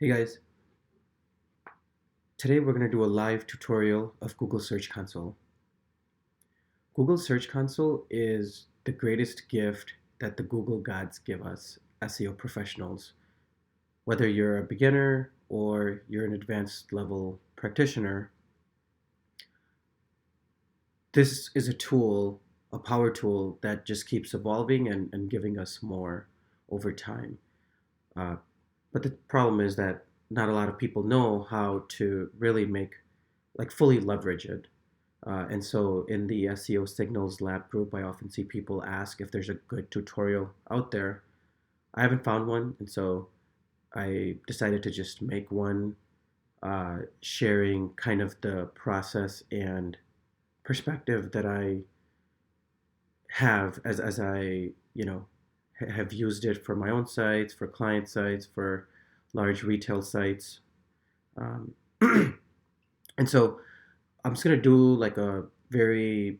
Hey guys, today we're going to do a live tutorial of Google Search Console. Google Search Console is the greatest gift that the Google gods give us, SEO professionals. Whether you're a beginner or you're an advanced level practitioner, this is a tool, a power tool that just keeps evolving and giving us more over time. Uh, but the problem is that not a lot of people know how to really fully leverage it. And so in the SEO Signals Lab group, I often see people ask if there's a good tutorial out there. I haven't found one, and so I decided to just make one, sharing kind of the process and perspective that I have as I, have used it for my own sites, for client sites, for large retail sites. Um, and so I'm just gonna do like a very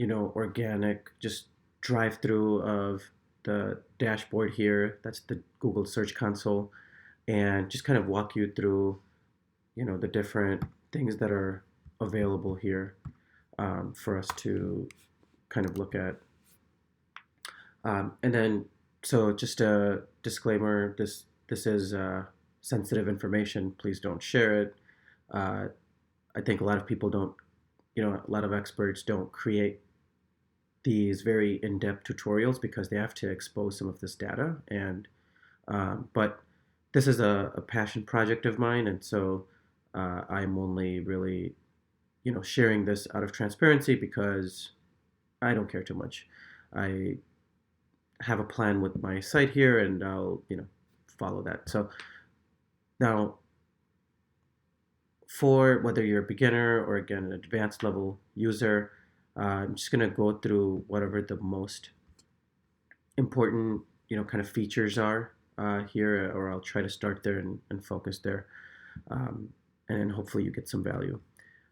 organic, just drive through of the dashboard here. That's the Google Search Console, and just kind of walk you through, the different things that are available here for us to kind of look at. And then, so just a disclaimer: this is sensitive information. Please don't share it. Uh, I think a lot of people don't, a lot of experts don't create these very in-depth tutorials because they have to expose some of this data. And but this is a passion project of mine, and so I'm only really sharing this out of transparency because I don't care too much. I have a plan with my site here, and I'll follow that. So now, for whether you're a beginner or again an advanced level user, I'm just gonna go through whatever the most important kind of features are here, or I'll try to start there and focus there, um, and then hopefully you get some value.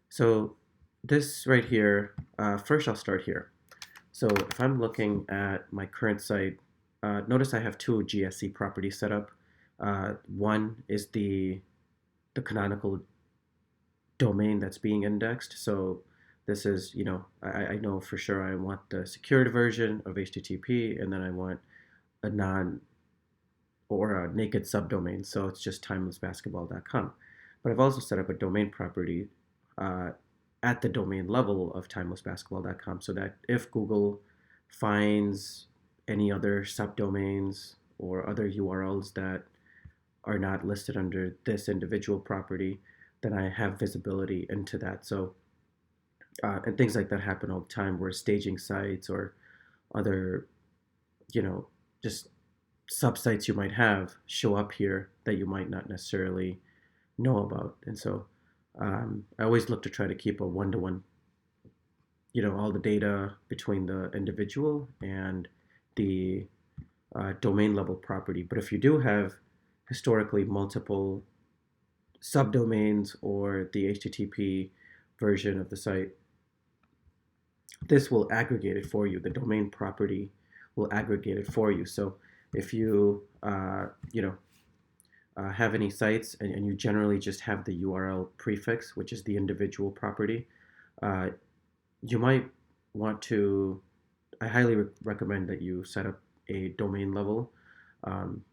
So this right here, first I'll start here. So if I'm looking at my current site, notice I have two GSC properties set up. One is the canonical domain that's being indexed. So this is, I know for sure I want the secured version of HTTP, and then I want a non or a naked subdomain. So it's just timelessbasketball.com. But I've also set up a domain property uh, at the domain level of timelessbasketball.com so that if Google finds any other subdomains or other URLs that are not listed under this individual property, then I have visibility into that. So, and things like that happen all the time where staging sites or other, you know, just subsites you might have show up here that you might not necessarily know about. And so I always look to try to keep a one-to-one, all the data between the individual and the domain level property. But if you do have historically multiple subdomains or the HTTP version of the site, this will aggregate it for you. The domain property will aggregate it for you. So if you, have any sites and you generally just have the URL prefix, which is the individual property, uh, you might want to, I highly recommend that you set up a domain level. Um,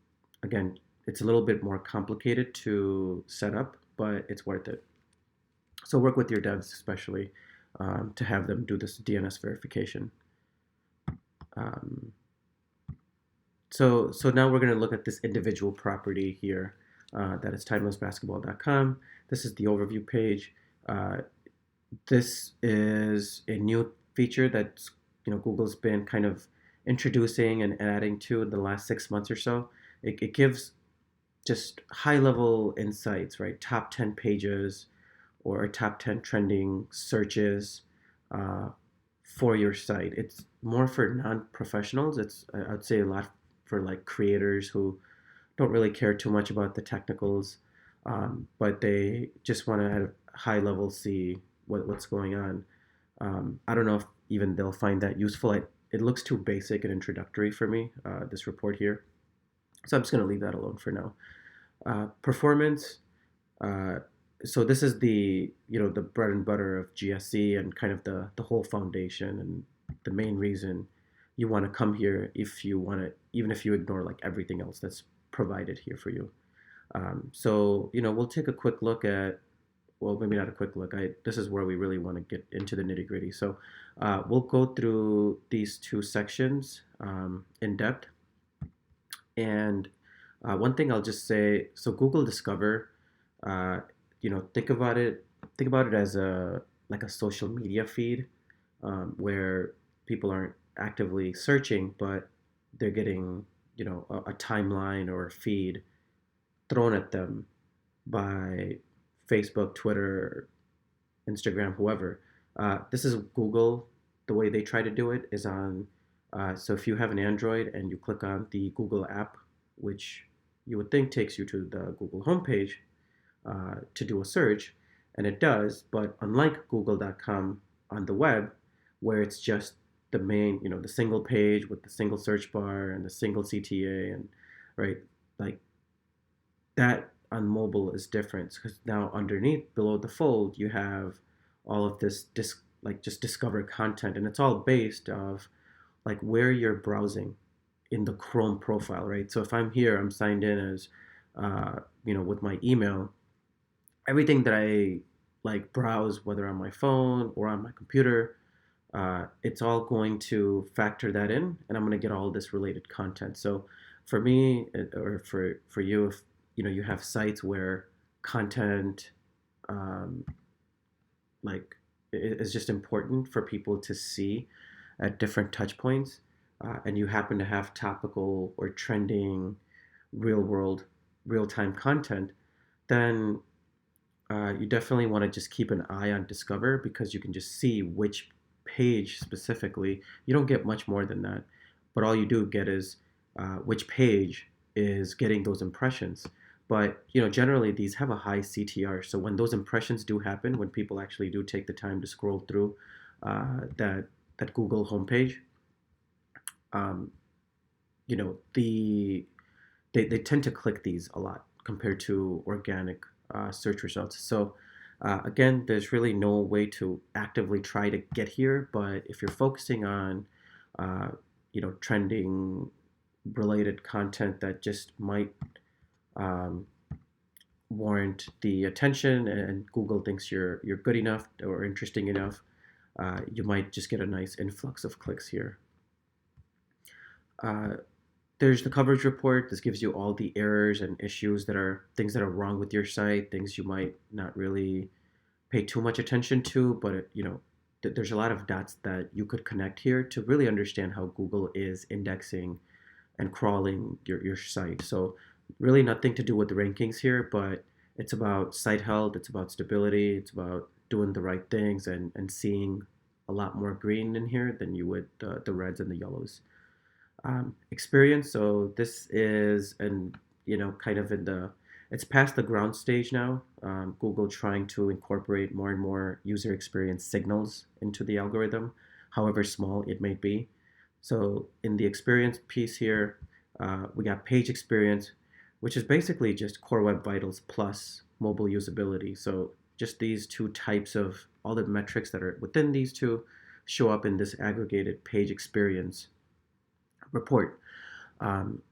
Again, it's a little bit more complicated to set up, but it's worth it. So work with your devs especially to have them do this DNS verification. Um, so now we're going to look at this individual property here. That is timelessbasketball.com. This is the overview page. This is a new feature that Google's been kind of introducing and adding to in the last 6 months or so. It gives just high level insights, right? Top 10 pages or top 10 trending searches uh, for your site. It's more for non-professionals. I'd say a lot for like creators who don't really care too much about the technicals, but they just want to at a high level see what's going on. I don't know if even they'll find that useful. It looks too basic and introductory for me, this report here. So I'm just going to leave that alone for now. Performance. Uh, so this is the the bread and butter of GSE and kind of the whole foundation and the main reason you want to come here if you want to, even if you ignore like everything else that's provided here for you. So we'll take a quick look at, well, maybe not a quick look. This is where we really want to get into the nitty gritty. So we'll go through these two sections in depth. And one thing I'll just say, so Google Discover, uh, think about it as a like a social media feed where people aren't actively searching, but they're getting a timeline or a feed thrown at them by Facebook, Twitter, Instagram, whoever. This is Google. The way they try to do it is on. So if you have an Android and you click on the Google app, which you would think takes you to the Google homepage to do a search, and it does. But unlike Google.com on the web, where it's just the main, the single page with the single search bar and the single CTA and right, like that on mobile is different because now underneath below the fold you have all of this like just discover content, and it's all based of like where you're browsing in the Chrome profile, right? So if I'm here, I'm signed in as with my email, everything that I like browse, whether on my phone or on my computer, it's all going to factor that in, and I'm going to get all this related content. So for me, or for you, if you have sites where content um, like is just important for people to see at different touch points, and you happen to have topical or trending, real world, real time content, then you definitely want to just keep an eye on Discover because you can just see which page specifically. You don't get much more than that, but all you do get is which page is getting those impressions. But generally these have a high CTR. So when those impressions do happen, when people actually do take the time to scroll through that Google homepage, um, they tend to click these a lot compared to organic search results. So again, there's really no way to actively try to get here, but if you're focusing on uh, trending related content that just might um, warrant the attention, and Google thinks you're good enough or interesting enough, you might just get a nice influx of clicks here. Uh, there's the coverage report. This gives you all the errors and issues that are things that are wrong with your site, things you might not really pay too much attention to, but there's a lot of dots that you could connect here to really understand how Google is indexing and crawling your site. So really nothing to do with the rankings here, but it's about site health, it's about stability, it's about doing the right things and seeing a lot more green in here than you would the reds and the yellows. Experience. So this is, and kind of in the, it's past the ground stage now. Google trying to incorporate more and more user experience signals into the algorithm, however small it may be. So in the experience piece here, we got page experience, which is basically just Core Web Vitals plus mobile usability. So just these two types of all the metrics that are within these two show up in this aggregated page experience report, um,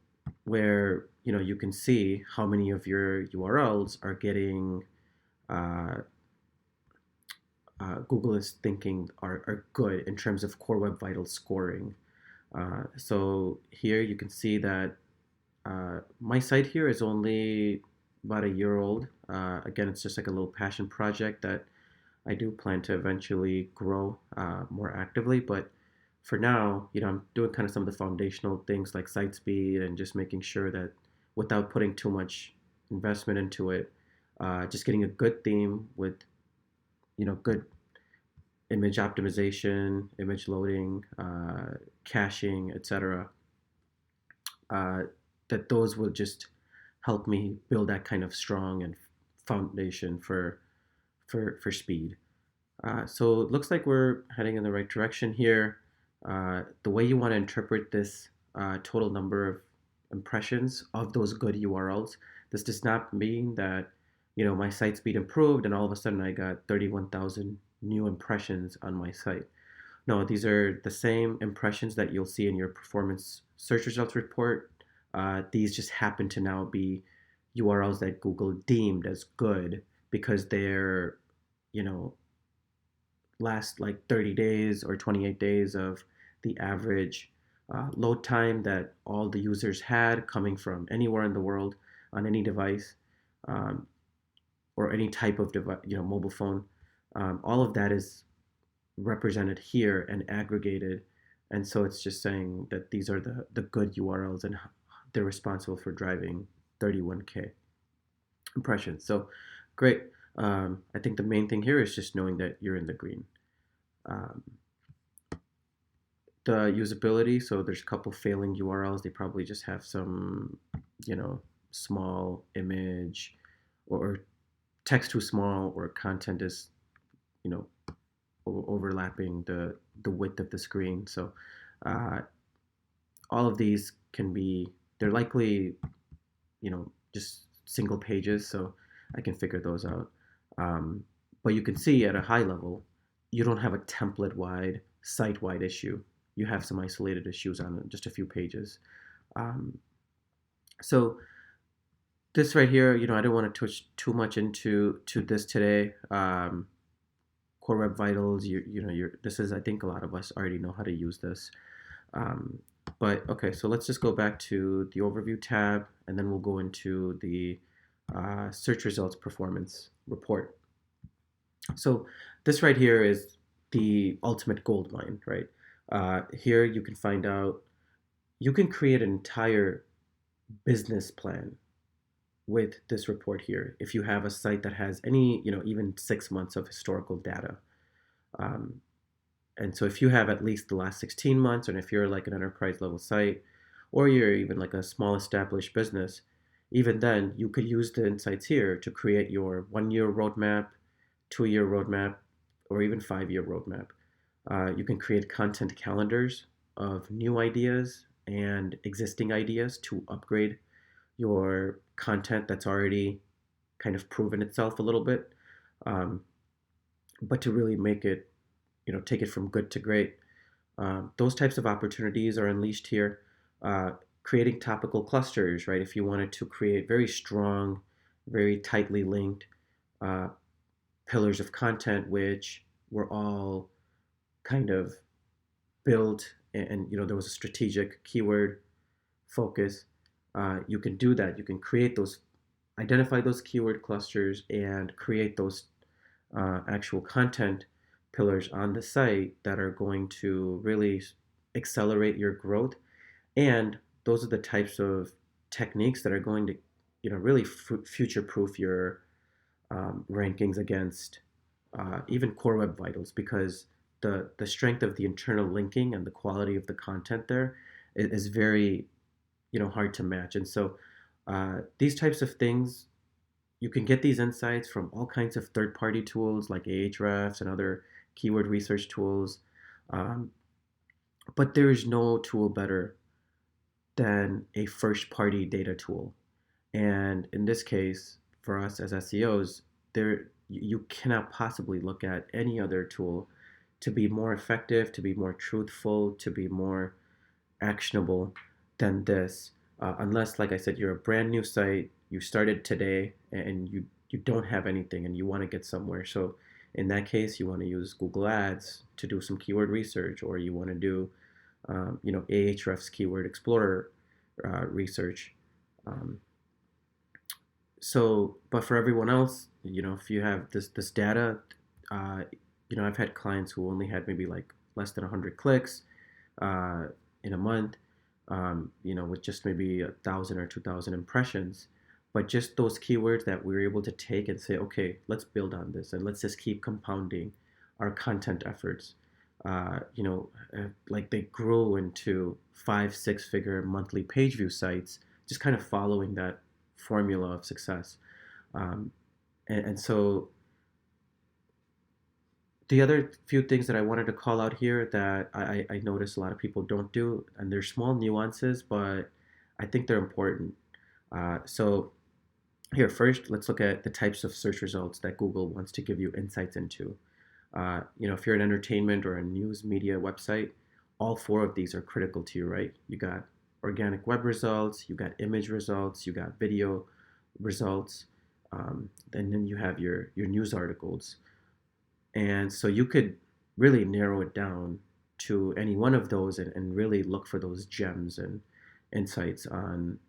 where you can see how many of your URLs are getting uh, Google is thinking are good in terms of Core Web Vitals scoring. So here you can see that my site here is only about a year old. Again, it's just like a little passion project that I do plan to eventually grow more actively. But for now, I'm doing kind of some of the foundational things like site speed and just making sure that without putting too much investment into it, just getting a good theme with, good image optimization, image loading, caching, etc. Uh, that those will just help me build that kind of strong and foundation for speed. So it looks like we're heading in the right direction here. The way you want to interpret this total number of impressions of those good URLs, This does not mean that, my site speed improved and all of a sudden I got 31,000 new impressions on my site. No, these are the same impressions that you'll see in your performance search results report. These just happen to now be URLs that Google deemed as good because they're, you know, last like 30 days or 28 days of the average load time that all the users had coming from anywhere in the world on any device, um, or any type of device, mobile phone. All of that is represented here and aggregated. And so it's just saying that these are the good URLs and they're responsible for driving 31K impressions. So great. I think the main thing here is just knowing that you're in the green. Um, the usability, so there's a couple failing URLs. They probably just have some, small image or text too small or content is, you know, overlapping the width of the screen. So uh, all of these can be, they're likely, just single pages, so I can figure those out. Um, but you can see at a high level, you don't have a template-wide, site-wide issue. You have some isolated issues on just a few pages. Um, so this right here, I don't want to touch too much into this today. Core Web Vitals, this is, I think a lot of us already know how to use this. Um, but okay, so let's just go back to the overview tab, and then we'll go into the search results performance report. So this right here is the ultimate gold mine, right? Here you can find out, you can create an entire business plan with this report here if you have a site that has any, even 6 months of historical data. Um, and so if you have at least the last 16 months, and if you're like an enterprise level site, or you're even like a small established business, even then you could use the insights here to create your 1 year roadmap, 2 year roadmap, or even 5 year roadmap. You can create content calendars of new ideas and existing ideas to upgrade your content that's already kind of proven itself a little bit, um, but to really make it, take it from good to great. Those types of opportunities are unleashed here. Uh, Creating topical clusters, right? If you wanted to create very strong, very tightly linked uh, pillars of content, which were all kind of built, and there was a strategic keyword focus. You can do that. You can create those, identify those keyword clusters, and create those actual content pillars on the site that are going to really accelerate your growth. And those are the types of techniques that are going to, really future proof your rankings against even Core Web Vitals, because the strength of the internal linking and the quality of the content there is very, hard to match. And so these types of things, you can get these insights from all kinds of third-party tools like Ahrefs and other keyword research tools. Um, but there is no tool better than a first-party data tool. And in this case, for us as SEOs, you cannot possibly look at any other tool to be more effective, to be more truthful, to be more actionable than this. Unless, like I said, you're a brand new site, you started today, and you don't have anything, and you want to get somewhere. So in that case, you want to use Google Ads to do some keyword research, or you want to do, Ahrefs Keyword Explorer research. Um, but for everyone else, if you have this data, uh, I've had clients who only had maybe like less than 100 clicks in a month, with just maybe 1,000 or 2,000 impressions. But just those keywords that we were able to take and say, okay, let's build on this and let's just keep compounding our content efforts. Like they grew into 5-6 figure monthly page view sites, just kind of following that formula of success. Um, and so the other few things that I wanted to call out here that I notice a lot of people don't do, and they're small nuances, but I think they're important. So Here, first, let's look at the types of search results that Google wants to give you insights into. If you're an entertainment or a news media website, all four of these are critical to you, right? You got organic web results, you got image results, you got video results, and then you have your news articles. And so you could really narrow it down to any one of those and really look for those gems and insights on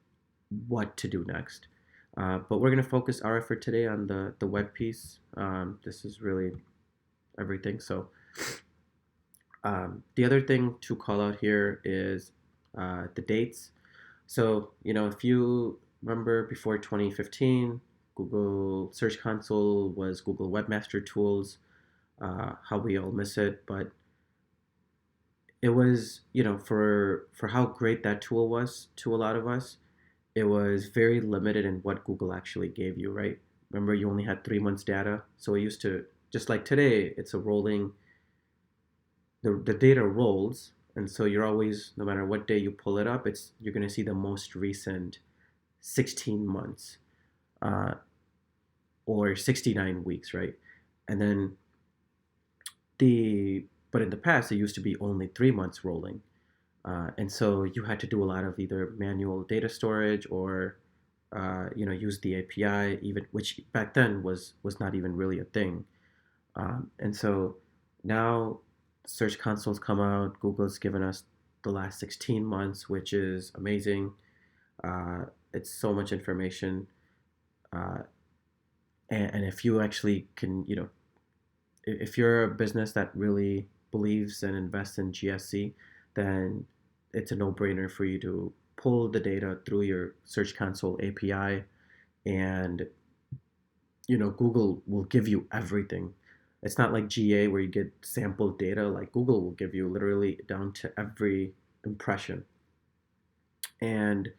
what to do next. But we're going to focus our effort today on the web piece. This is really everything. So the other thing to call out here is the dates. So, if you remember before 2015, Google Search Console was Google Webmaster Tools. How we all miss it, but it was, for how great that tool was to a lot of us, it was very limited in what Google actually gave you, right? Remember, you only had 3 months data, so it used to, just like today, it's a rolling, the data rolls, and so you're always, no matter what day you pull it up, you're going to see the most recent 16 months, uh, or 69 weeks, right? And then but in the past, it used to be only 3 months rolling. And so you had to do a lot of either manual data storage or use the API, even which back then was not even really a thing. And so now Search Console's come out. Google's given us the last 16 months, which is amazing. It's so much information, uh, and if you actually can, if you're a business that really believes and invests in GSC, then it's a no-brainer for you to pull the data through your Search Console API, and Google will give you everything. It's not like GA where you get sample data. Like Google will give you literally down to every impression, and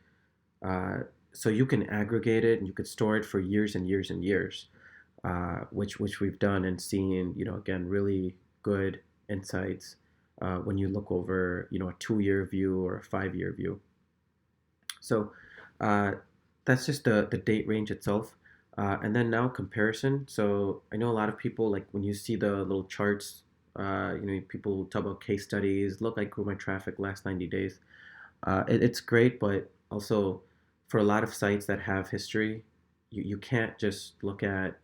uh, so you can aggregate it and you could store it for years and years and years, which we've done and seen, again, really good insights when you look over, a 2-year view or a 5-year view. So uh, that's just the date range itself. And then now comparison. So I know a lot of people, like when you see the little charts, people talk about case studies. Look, I grew my traffic last 90 days. It's great, but also for a lot of sites that have history, you can't just look at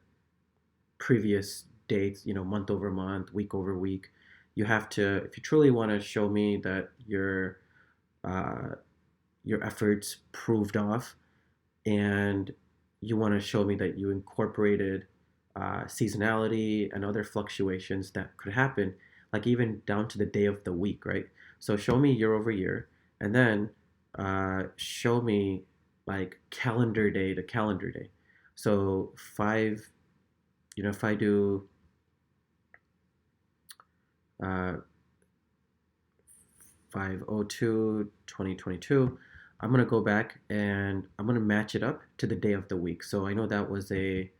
previous dates, month over month, week over week. You have to, if you truly want to show me that uh, your efforts proved off, and you want to show me that you incorporated seasonality and other fluctuations that could happen, like even down to the day of the week, right? So show me year over year, and then show me like calendar day to calendar day. So if I do uh, 5/02 2022, I'm going to go back and I'm going to match it up to the day of the week. So I know that was a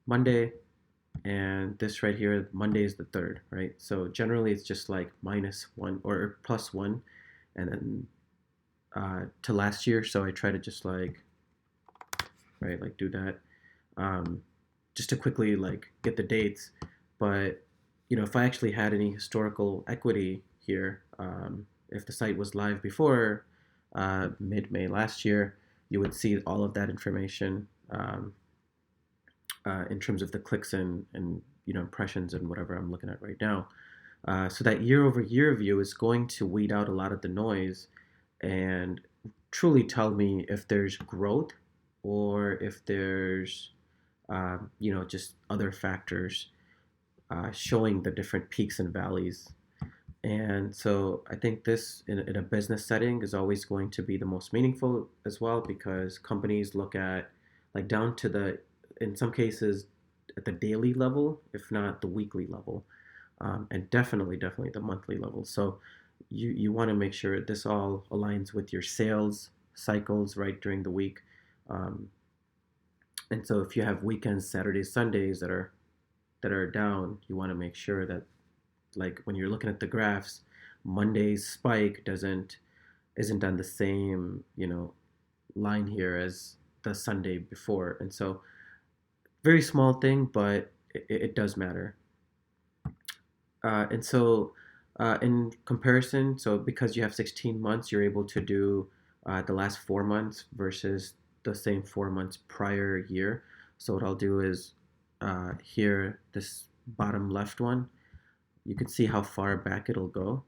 Monday, and this right here, Monday is the 3rd, right? So generally it's just like -1 or +1, and then to last year. So I try to just like, right, like do that, um, just to quickly like get the dates. But if I actually had any historical equity here, if the site was live before mid-May last year, you would see all of that information, in terms of the clicks and impressions and whatever I'm looking at right now. So that year over year view is going to weed out a lot of the noise and truly tell me if there's growth or if there's just other factors showing the different peaks and valleys. And so I think this in a business setting is always going to be the most meaningful as well, because companies look at like down to in some cases, at the daily level, if not the weekly level, and definitely the monthly level. So you want to make sure this all aligns with your sales cycles right during the week. Um, and so if you have weekends, Saturdays, Sundays that are down, you want to make sure that, like when you're looking at the graphs, Monday's spike isn't on the same line here as the Sunday before. And so, very small thing, but it does matter. And so, in comparison, so because you have 16 months, you're able to do the last 4 months versus the same 4 months prior year. So, what I'll do is here, this bottom left one, you can see how far back it'll go.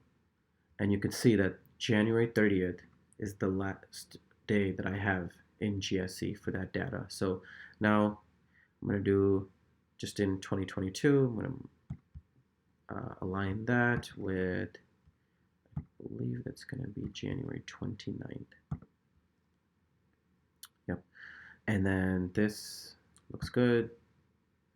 And you can see that January 30th is the last day that I have in GSE for that data. So now I'm going to do just in 2022, I'm going to align that with, I believe that's going to be January 29th. Yep. And then this looks good.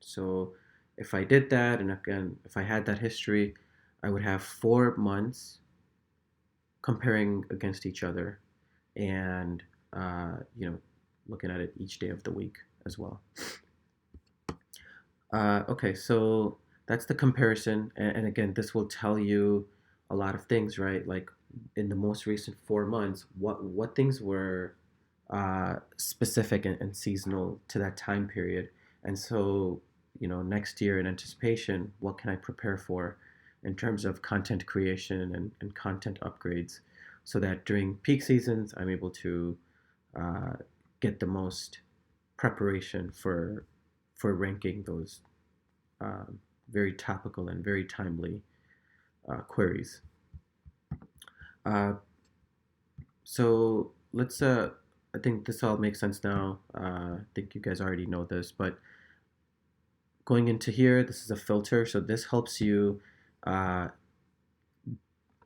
So if I did that, and again, if I had that history, I would have 4 months comparing against each other and looking at it each day of the week as well. Okay, so that's the comparison, and again, this will tell you a lot of things, right? Like in the most recent 4 months, what things were specific and seasonal to that time period, and so next year in anticipation, what can I prepare for in terms of content creation and content upgrades, so that during peak seasons I'm able to uh, get the most preparation for ranking those very topical and very timely queries. Uh, so let's. I think this all makes sense now. I think you guys already know this, but going into here, this is a filter. So this helps you, uh,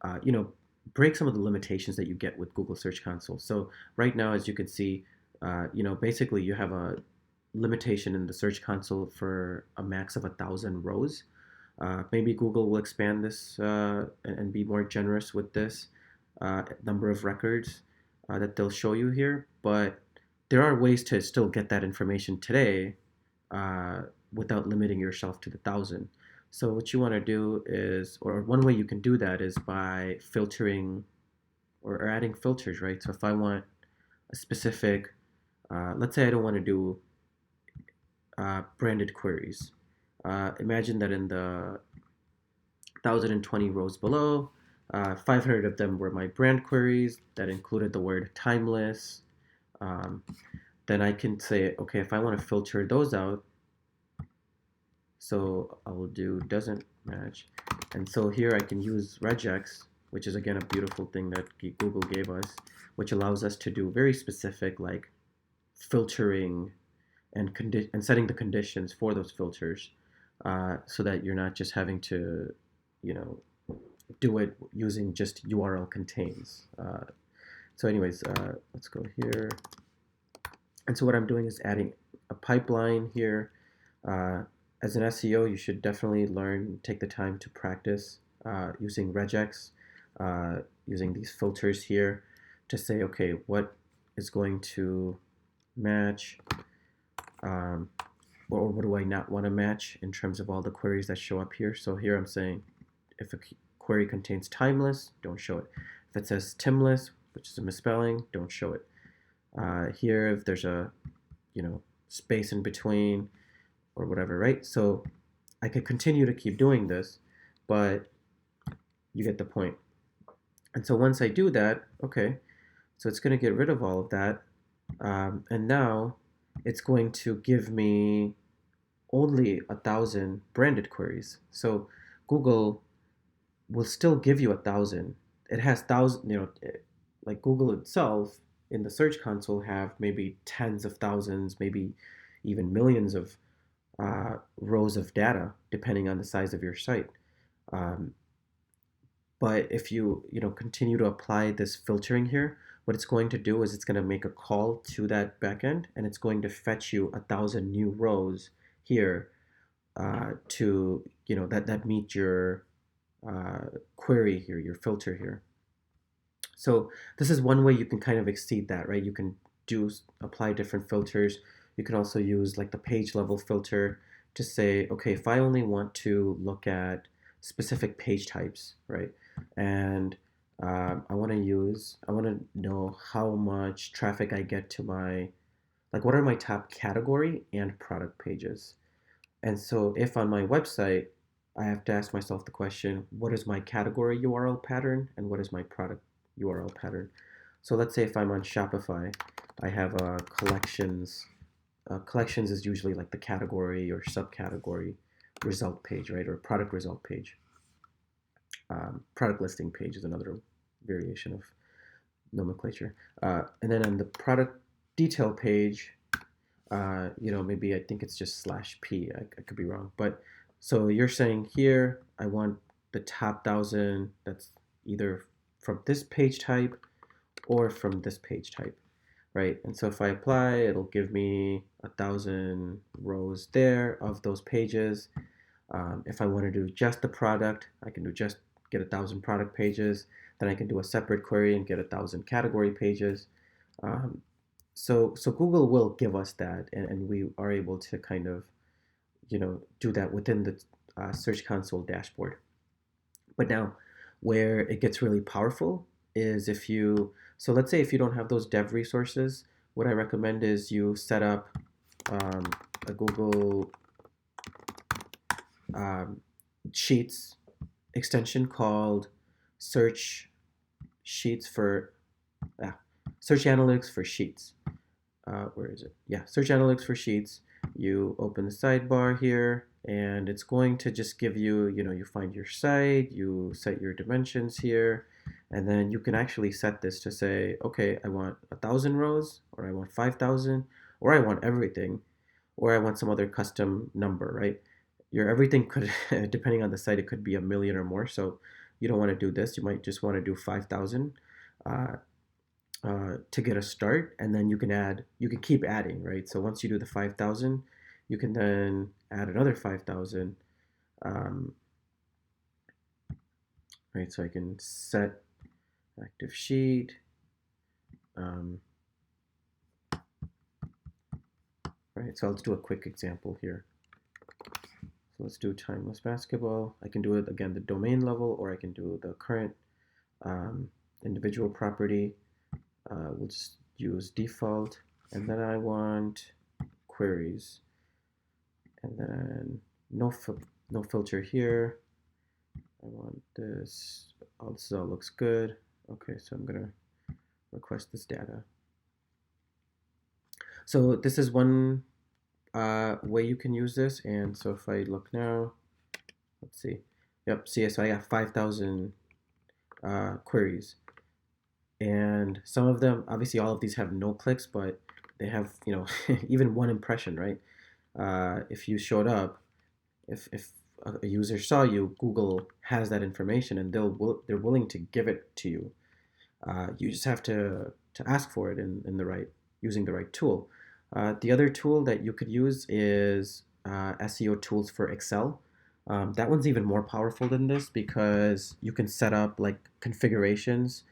uh, you know, break some of the limitations that you get with Google Search Console. So right now, as you can see, basically you have a limitation in the Search Console for a max of 1,000 rows. Maybe Google will expand this and be more generous with this number of records that they'll show you here. But there are ways to still get that information today uh, without limiting yourself to the 1,000. So what you want to do is, or one way you can do that is by filtering or adding filters, right? So if I want a specific, let's say I don't want to do branded queries. Imagine that in the 1,020 rows below, 500 of them were my brand queries that included the word timeless. Um, then I can say, okay, if I want to filter those out, so I will do doesn't match. And so here I can use regex, which is again a beautiful thing that Google gave us, which allows us to do very specific like filtering and setting the conditions for those filters, so that you're not just having to, you know, do it using just URL contains. So anyways, let's go here. And so what I'm doing is adding a pipeline here. As an SEO, you should definitely take the time to practice using regex, using these filters here to say, okay, what is going to match, or what do I not want to match in terms of all the queries that show up here. So here I'm saying if a query contains timeless, don't show it. If it says timless, which is a misspelling, don't show it. Here, if there's a space in between or whatever, right? So I could continue to keep doing this, but you get the point. And so once I do that, okay, so it's going to get rid of all of that. And now it's going to give me only 1,000 branded queries. So Google will still give you 1,000. It has thousand, like Google itself in the Search Console have maybe tens of thousands, maybe even millions of rows of data, depending on the size of your site. Um, but if you continue to apply this filtering here, what it's going to do is it's going to make a call to that backend, and it's going to fetch you 1,000 new rows here to that meet your query here, your filter here. So this is one way you can kind of exceed that, right? You can apply different filters. You can also use like the page level filter to say, okay, if I only want to look at specific page types, right? And I want to know how much traffic I get to my, like, what are my top category and product pages. And so if on my website, I have to ask myself the question, what is my category URL pattern and what is my product URL pattern? So let's say if I'm on Shopify, I have a collections. Collections is usually like the category or subcategory result page, right? Or product result page. Product listing page is another variation of nomenclature. And then on the product detail page, maybe I think it's just /p. I could be wrong, but so you're saying here I want the top 1,000 that's either from this page type or from this page type, right? And so if I apply, it'll give me 1,000 rows there of those pages. If I want to do just the product, I can get 1,000 product pages. Then I can do a separate query and get 1,000 category pages. Um, so Google will give us that, and we are able to kind of do that within the Search Console dashboard. But now, where it gets really powerful is so let's say if you don't have those dev resources, what I recommend is you set up a Google um, Sheets extension called Search Sheets for Search Analytics for Sheets. Where is it? Yeah, Search Analytics for Sheets. You open the sidebar here, and it's going to just give you, you find your site, you set your dimensions here, and then you can actually set this to say, okay, I want 1,000 rows, or I want 5,000, or I want everything, or I want some other custom number, right? Your everything could, depending on the site, it could be 1,000,000 or more. So you don't want to do this. You might just want to do 5,000. To get a start, and then you can keep adding, right? So once you do the 5,000, you can then add another 5,000, um, right? So I can set active sheet, um, right? So let's do a quick example here. So let's do timeless basketball. I can do it again the domain level, or I can do the current individual property. We'll just use default, and then I want queries, and then no filter here. I want this. Oh, this all looks good. Okay, so I'm gonna request this data. So this is one way you can use this. And so if I look now, let's see. Yep, see, so I got 5,000 queries. And some of them, obviously all of these have no clicks, but they have, even one impression, right? If you showed up, if a user saw you, Google has that information, and they're willing to give it to you. You just have to ask for it in the right using the right tool. The other tool that you could use is SEO tools for Excel. That one's even more powerful than this because you can set up like configurations.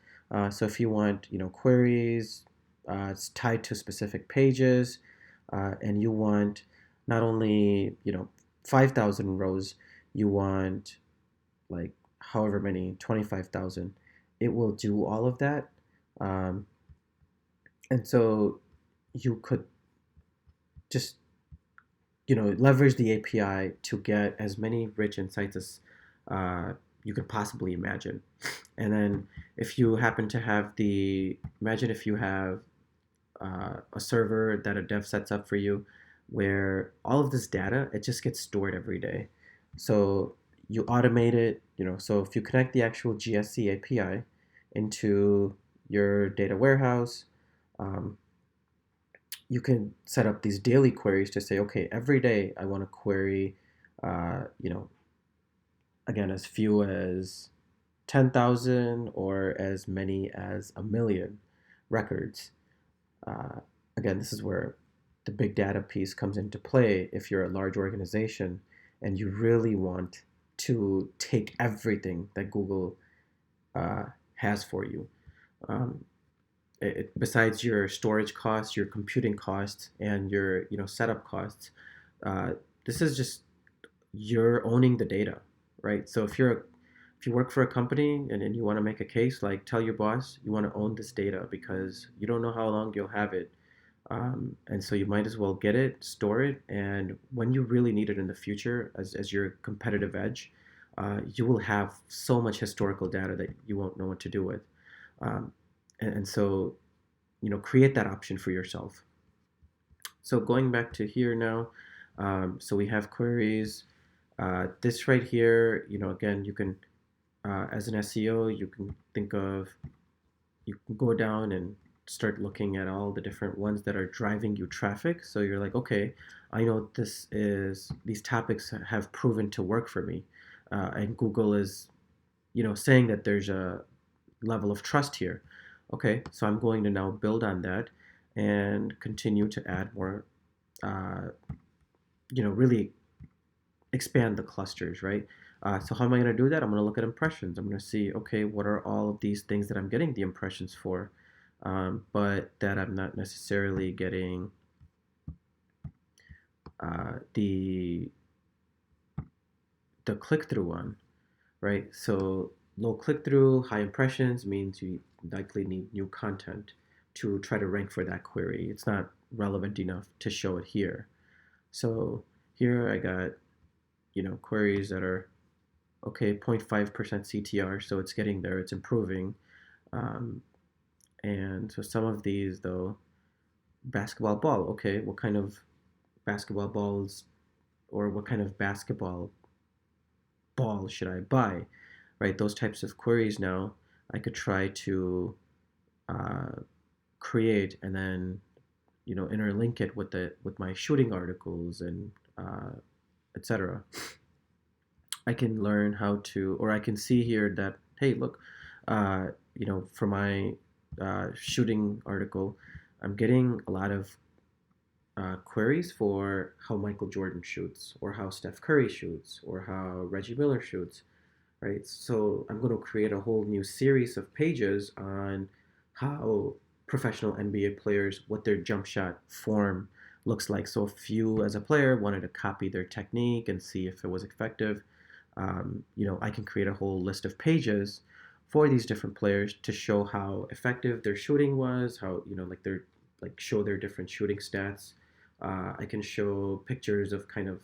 So if you want, queries, it's tied to specific pages, and you want not only 5,000 rows, you want like however many 25,000. It will do all of that, um, and so you could just leverage the API to get as many rich insights as you could possibly imagine. And then if you happen to have imagine if you have a server that a dev sets up for you where all of this data, it just gets stored every day. So you automate it, so if you connect the actual GSC API into your data warehouse, um, you can set up these daily queries to say, okay, every day I want to query, uh, you know, again, as few as 10,000 or as many as 1,000,000 records. Uh, Again, this is where the big data piece comes into play if you're a large organization and you really want to take everything that Google uh, has for you. Um, Besides your storage costs, your computing costs, and your setup costs, uh, this is just you're owning the data, right? So if you're if you work for a company and you want to make a case, like tell your boss you want to own this data because you don't know how long you'll have it. And so you might as well get it, store it, and when you really need it in the future as your competitive edge, you will have so much historical data that you won't know what to do with. Um, and so, create that option for yourself. So going back to here now, so we have queries. This right here, again, you can, as an SEO, you can think of, you can go down and start looking at all the different ones that are driving you traffic. So you're like, okay, I know these topics have proven to work for me. And Google is, saying that there's a level of trust here. Okay, so I'm going to now build on that and continue to add more, uh, really expand the clusters, right? So how am I going to do that? I'm going to look at impressions. I'm going to see, okay, what are all of these things that I'm getting the impressions for, but that I'm not necessarily getting the click through on, right? So low click through, high impressions means you likely need new content to try to rank for that query. It's not relevant enough to show it here. So here I got, queries that are okay, 0.5% CTR, so it's getting there, it's improving. Um, and so some of these, though, basketball ball, okay, what kind of basketball balls or what kind of basketball ball should I buy, right? Those types of queries now I could try to uh, create and then, interlink it with my shooting articles and etc. I can learn how to, or I can see here that, hey, look, for my shooting article, I'm getting a lot of queries for how Michael Jordan shoots, or how Steph Curry shoots, or how Reggie Miller shoots, right? So I'm going to create a whole new series of pages on how professional NBA players, what their jump shot form looks like. So if you, as a player, wanted to copy their technique and see if it was effective, I can create a whole list of pages for these different players to show how effective their shooting was, how like their show their different shooting stats. I can show pictures of kind of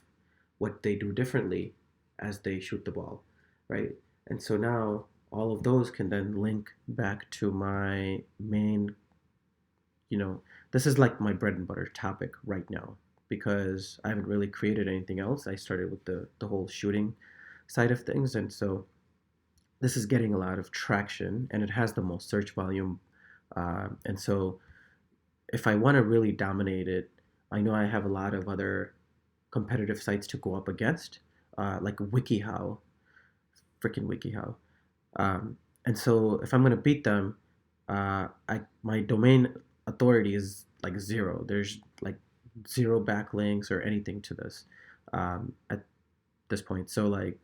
what they do differently as they shoot the ball, right? And so now all of those can then link back to my main, you know, this is like my bread and butter topic right now because I haven't really created anything else. I started with the whole shooting side of things, and so this is getting a lot of traction, and it has the most search volume. And so if I want to really dominate it, I know I have a lot of other competitive sites to go up against, like WikiHow, freaking WikiHow. And so if I'm gonna beat them, my domain authority is like zero. There's like zero backlinks or anything to this at this point. So like,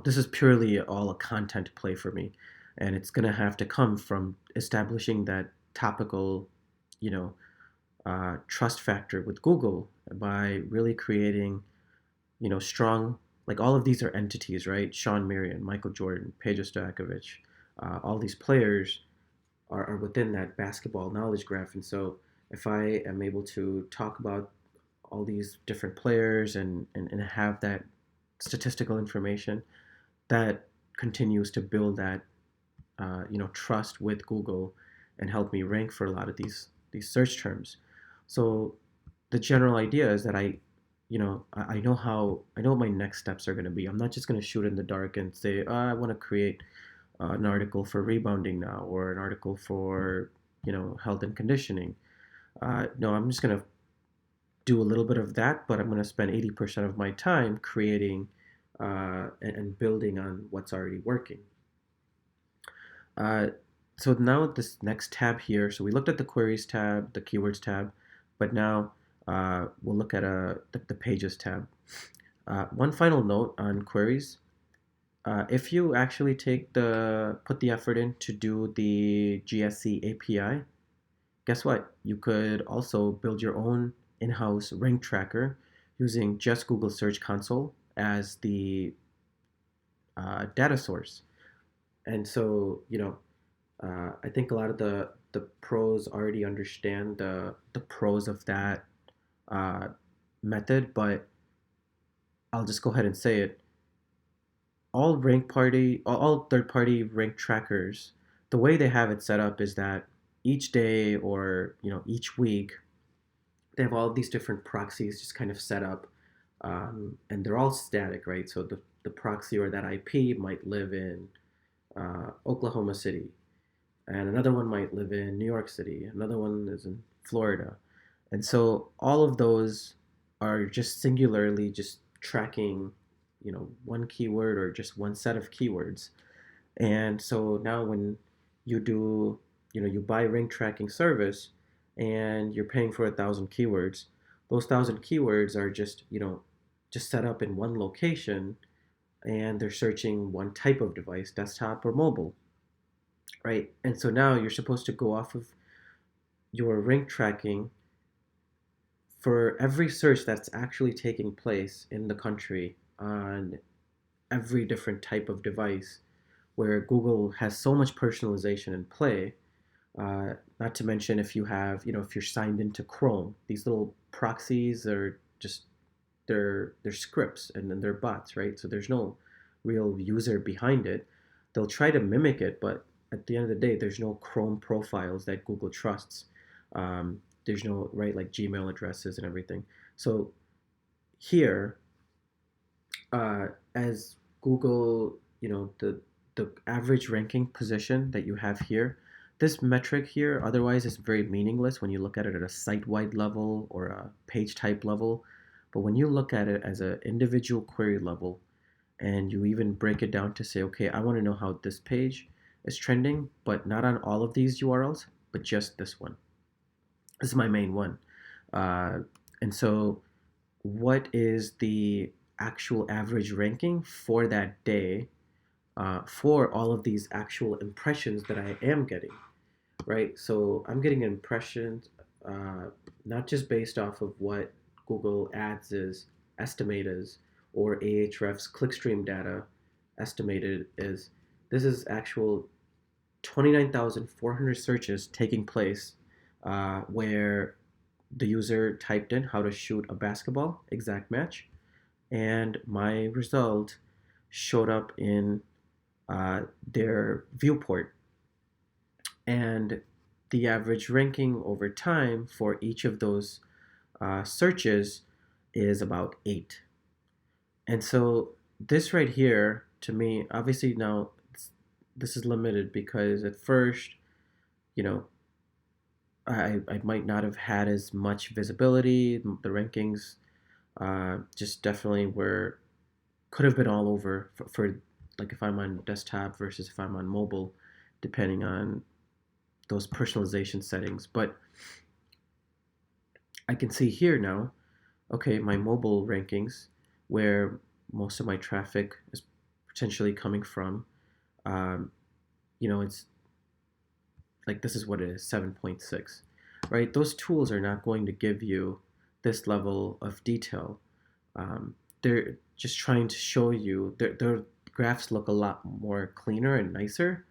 this is purely all a content play for me, and it's gonna have to come from establishing that topical, you know, trust factor with Google by really creating, strong, like all of these are entities, right? Sean Marion, Michael Jordan, Peja Stojakovic, all these players are within that basketball knowledge graph. And so if I am able to talk about all these different players and have that statistical information, that continues to build that, trust with Google and help me rank for a lot of these search terms. So the general idea is that I know what my next steps are going to be. I'm not just going to shoot in the dark and say, oh, I want to create an article for rebounding now or an article for, health and conditioning. No, I'm just going to do a little bit of that, but I'm going to spend 80% of my time creating and building on what's already working. Uh, so now this next tab here, so we looked at the queries tab, the keywords tab, but now we'll look at the pages tab. One final note on queries. If you actually put the effort in to do the GSC API, guess what? You could also build your own in-house rank tracker using just Google Search Console as the data source. And so, I think a lot of the pros already understand the pros of that uh, method, but I'll just go ahead and say it. All third party rank trackers, the way they have it set up is that each day or each week they have all these different proxies just kind of set up, and they're all static, right? So the proxy or that IP might live in Oklahoma City, and another one might live in New York City, another one is in Florida. And so all of those are just singularly just tracking, one keyword or just one set of keywords. And so now when you do, you buy ring tracking service and you're paying for 1,000 keywords, those 1,000 keywords are just, just set up in one location, and they're searching one type of device, desktop or mobile, right? And so now you're supposed to go off of your rank tracking for every search that's actually taking place in the country on every different type of device, where Google has so much personalization in play. Not to mention if you have, if you're signed into Chrome, these little proxies are just they're scripts and then they're bots, right? So there's no real user behind it. They'll try to mimic it, but at the end of the day, there's no Chrome profiles that Google trusts. There's no, right, like Gmail addresses and everything. So here, as Google, the average ranking position that you have here, this metric here otherwise is very meaningless when you look at it at a site-wide level or a page type level. But when you look at it as an individual query level, and you even break it down to say, okay, I want to know how this page is trending, but not on all of these URLs, but just this one. This is my main one. Uh, and so what is the actual average ranking for that day, for all of these actual impressions that I am getting, right? So I'm getting impressions, not just based off of what Google Ads is estimate is, or Ahrefs clickstream data estimated is. This is actual 29,400 searches taking place, where the user typed in how to shoot a basketball exact match, and my result showed up in their viewport. And the average ranking over time for each of those searches is about 8. And so this right here, to me, obviously now this is limited because at first, you know, I might not have had as much visibility. The rankings just definitely were could have been all over for like if I'm on desktop versus if I'm on mobile, depending on those personalization settings. But I can see here now, okay, my mobile rankings, where most of my traffic is potentially coming from, um, it's like this is what it is, 7.6, right? Those tools are not going to give you this level of detail. They're just trying to show you their graphs look a lot more cleaner and nicer,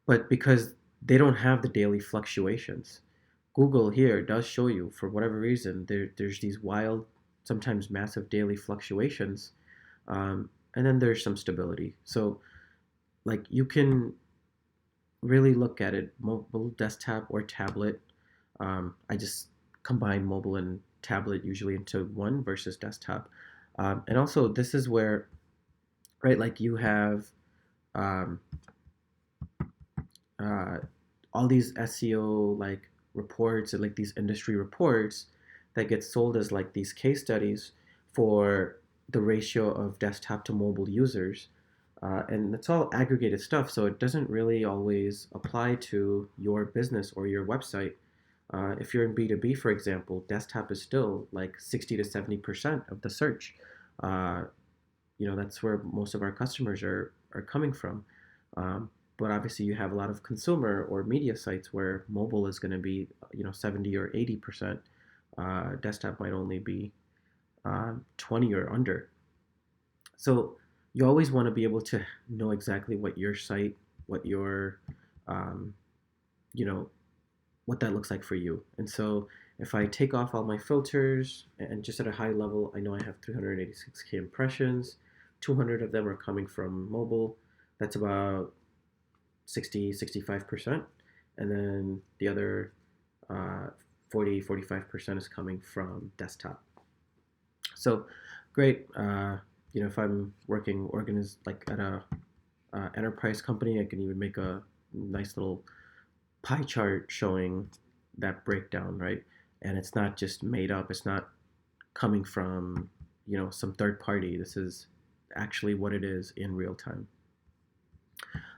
but because they don't have the daily fluctuations. Google here does show you, for whatever reason, there's these wild, sometimes massive daily fluctuations, and then there's some stability. So, like, you can really look at it mobile, desktop, or tablet. I just combine mobile and tablet usually into one versus desktop. And also, this is where, right, like you have um, uh, all these SEO like reports and like these industry reports that get sold as like these case studies for the ratio of desktop to mobile users. And it's all aggregated stuff, so it doesn't really always apply to your business or your website. If you're in B2B, for example, desktop is still like 60 to 70% of the search. Uh, that's where most of our customers are coming from. But obviously, you have a lot of consumer or media sites where mobile is going to be 70 or 80%. Desktop might only be 20 or under. So you always want to be able to know exactly what your site, what your, um, you know, what that looks like for you. And so if I take off all my filters and just at a high level, I know I have 386K impressions, 200 of them are coming from mobile. That's about 65%. And then the other 45% is coming from desktop. So great. If I'm working organized like at a enterprise company, I can even make a nice little pie chart showing that breakdown, right? And it's not just made up. It's not coming from some third party. This is actually what it is in real time.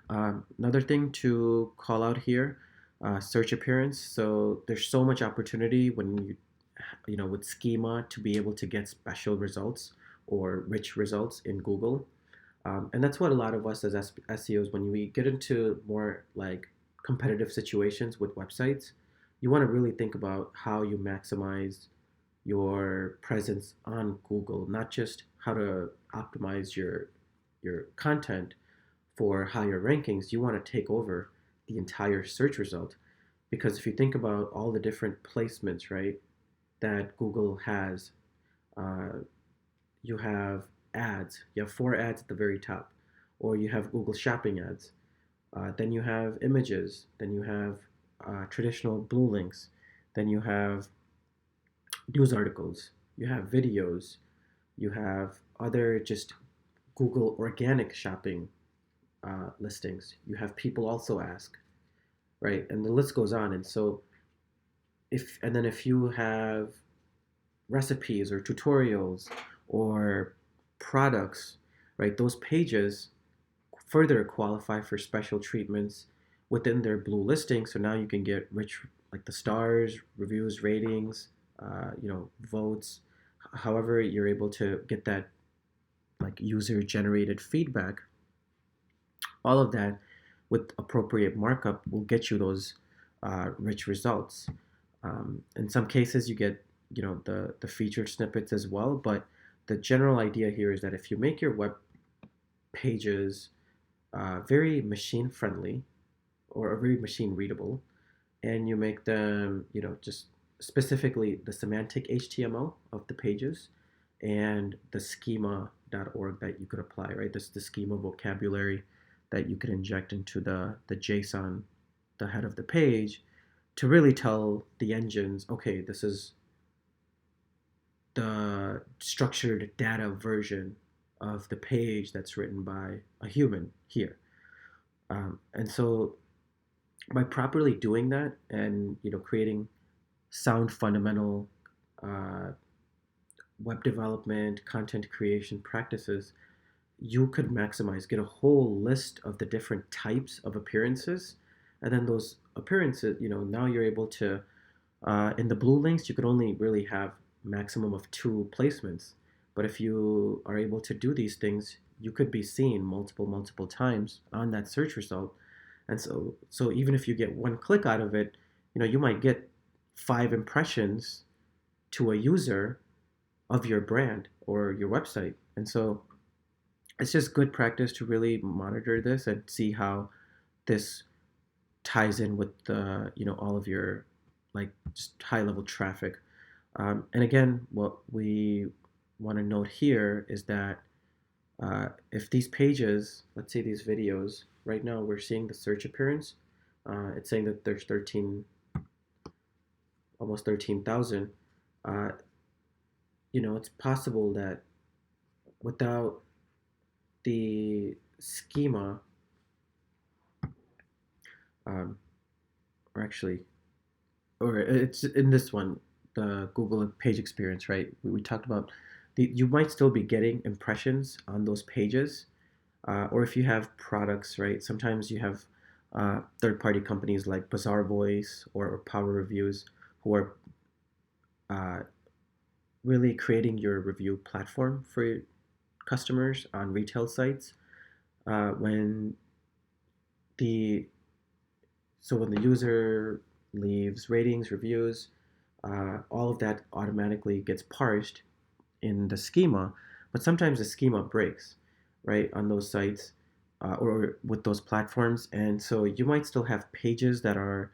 Another thing to call out here, search appearance. So there's so much opportunity when with schema to be able to get special results or rich results in Google. And that's what a lot of us as SEOs, when we get into more like competitive situations with websites, you want to really think about how you maximize your presence on Google, not just how to optimize your content for higher rankings. You want to take over the entire search result, because if you think about all the different placements, right, that Google has, uh, you have ads. You have 4 ads at the very top, or you have Google Shopping ads. Then you have images. Then you have traditional blue links. Then you have news articles. You have videos. You have other just Google organic shopping listings. You have people also ask, right? And the list goes on. And so if you have recipes or tutorials or products, right? Those pages further qualify for special treatments within their blue listing. So now you can get rich, like the stars, reviews, ratings, votes. However, you're able to get that like user generated feedback. All of that with appropriate markup will get you those rich results. In some cases, you get the featured snippets as well, but the general idea here is that if you make your web pages very machine friendly or very machine readable, and you make them, just specifically the semantic HTML of the pages and the schema.org that you could apply, right? This the schema vocabulary that you could inject into the JSON, the head of the page, to really tell the engines, okay, this is the structured data version of the page that's written by a human here. And so by properly doing that and creating sound fundamental uh, web development, content creation practices, you could maximize, get a whole list of the different types of appearances, and then those appearances, now you're able to, in the blue links, you could only really have maximum of 2 placements. But if you are able to do these things, you could be seen multiple times on that search result. And so even if you get 1 click out of it, you might get 5 impressions to a user of your brand or your website. And so it's just good practice to really monitor this and see how this ties in with the all of your like just high level traffic. And again, what we want to note here is that if these pages, let's say these videos, right now we're seeing the search appearance. It's saying that there's almost 13,000. Uh, it's possible that without the schema, um, or actually, or it's in this one, the Google page experience, right? We talked about you might still be getting impressions on those pages, or if you have products, right? Sometimes you have third-party companies like Bazaar Voice or Power Reviews who are uh, really creating your review platform for your customers on retail sites. When the when the user leaves ratings, reviews, all of that automatically gets parsed in the schema, but sometimes the schema breaks. right, on those sites or with those platforms. And so you might still have pages that are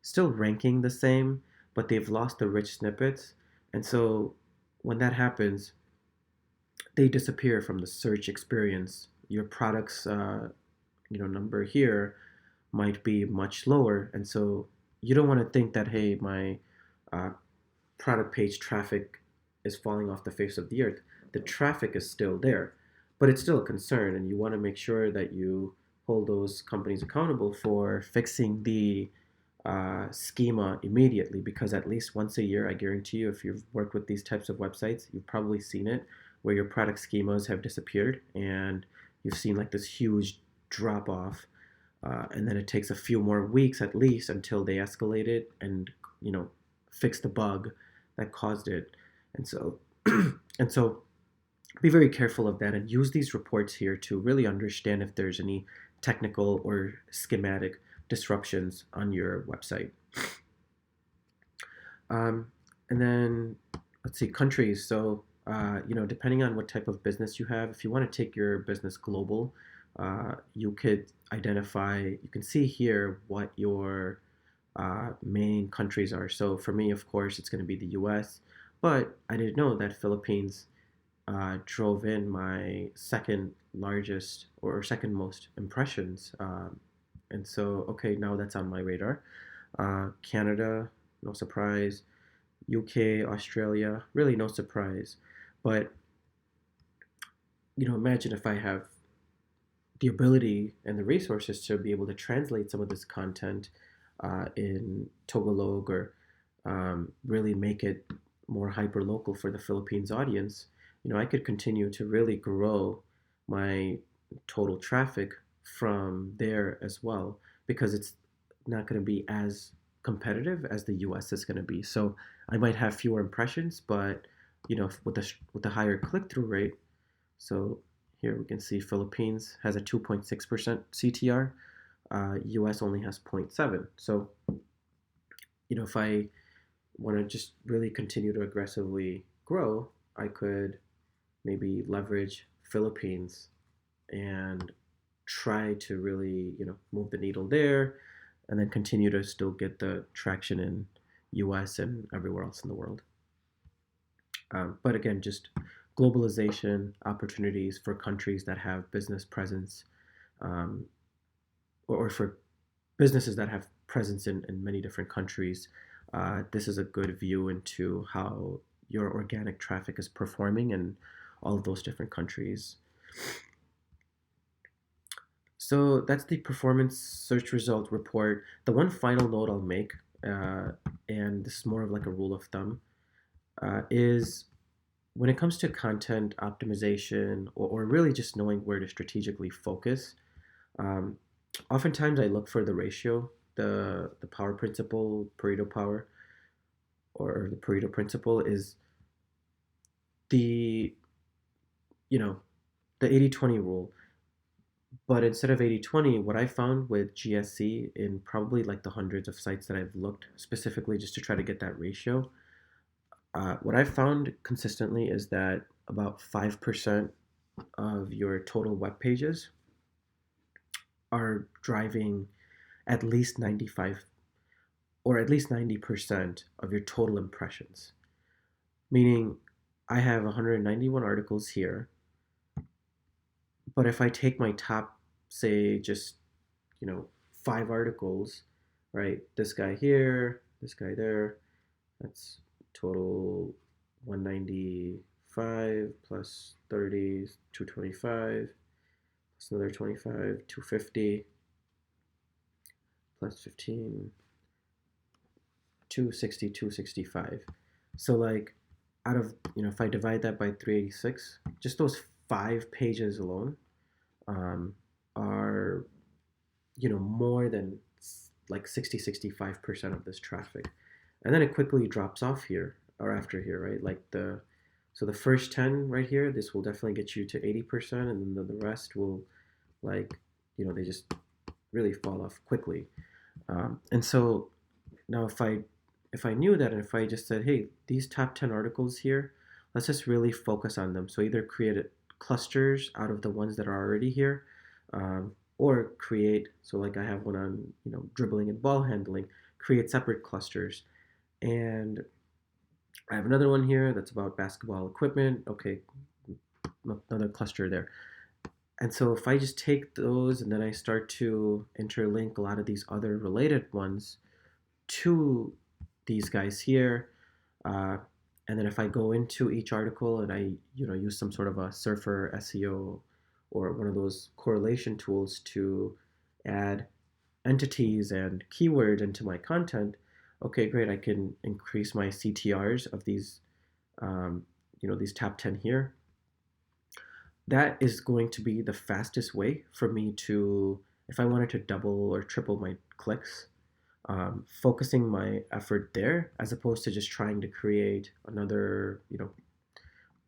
still ranking the same, but they've lost the rich snippets. And so when that happens, they disappear from the search experience. Your product's number here might be much lower, and so you don't want to think that, hey, my uh, product page traffic is falling off the face of the earth. The traffic is still there, but it's still a concern, and you want to make sure that you hold those companies accountable for fixing the schema immediately, because at least once a year, I guarantee you, if you've worked with these types of websites, you've probably seen it where your product schemas have disappeared and you've seen like this huge drop off, and then it takes a few more weeks at least until they escalate it and fix the bug that caused it. And so and so be very careful of that and use these reports here to really understand if there's any technical or schematic disruptions on your website. Um, and then let's see, countries. So, depending on what type of business you have, if you want to take your business global, you could identify, you can see here what your main countries are. So for me, of course, it's going to be the US, but I didn't know that Philippines drove in my second largest or second most impressions. And so, okay, now that's on my radar. Canada, no surprise. UK, Australia, really no surprise. But, imagine if I have the ability and the resources to be able to translate some of this content in Tagalog or really make it more hyper local for the Philippines audience. I could continue to really grow my total traffic from there as well, because it's not going to be as competitive as the US is going to be. So I might have fewer impressions, but with the higher click through rate. So here we can see Philippines has a 2.6% CTR. US only has 0.7. So if I want to just really continue to aggressively grow, I could maybe leverage Philippines and try to really move the needle there, and then continue to still get the traction in US and everywhere else in the world. But again, just globalization opportunities for countries that have business presence, um, or for businesses that have presence in many different countries. This is a good view into how your organic traffic is performing in all of those different countries. So that's the performance search result report. The one final note I'll make, and this is more of like a rule of thumb, is when it comes to content optimization, or really just knowing where to strategically focus, um, oftentimes I look for the ratio, the power principle, Pareto power, or the Pareto principle is the you know the 80-20 rule. But instead of 80-20, what I found with GSC in probably like the hundreds of sites that I've looked specifically just to try to get that ratio, what I found consistently is that about 5% of your total web pages are driving at least 95 or at least 90% of your total impressions. Meaning, I have 191 articles here, but if I take my top, say, just, you know, 5 articles, right? This guy here, this guy there, that's total 195 plus 30, 225, plus another 25, 250, plus 15, 260, 265. So like out of, if I divide that by 386, just those 5 pages alone are, more than like 60-65% of this traffic. And then it quickly drops off here or after here, right? So the first 10 right here, this will definitely get you to 80%, and then the rest will, like, they just really fall off quickly. And so now if I knew that, and if I just said, hey, these top 10 articles here, let's just really focus on them. So either clusters out of the ones that are already here, or create. So like I have one on dribbling and ball handling. Create separate clusters, and I have another one here that's about basketball equipment. Okay, another cluster there. And so if I just take those and then I start to interlink a lot of these other related ones to these guys here, uh, and then if I go into each article and I use some sort of a surfer SEO or one of those correlation tools to add entities and keywords into my content, okay, great, I can increase my CTRs of these these top 10 here. That is going to be the fastest way for me to, if I wanted to double or triple my clicks, focusing my effort there as opposed to just trying to create another,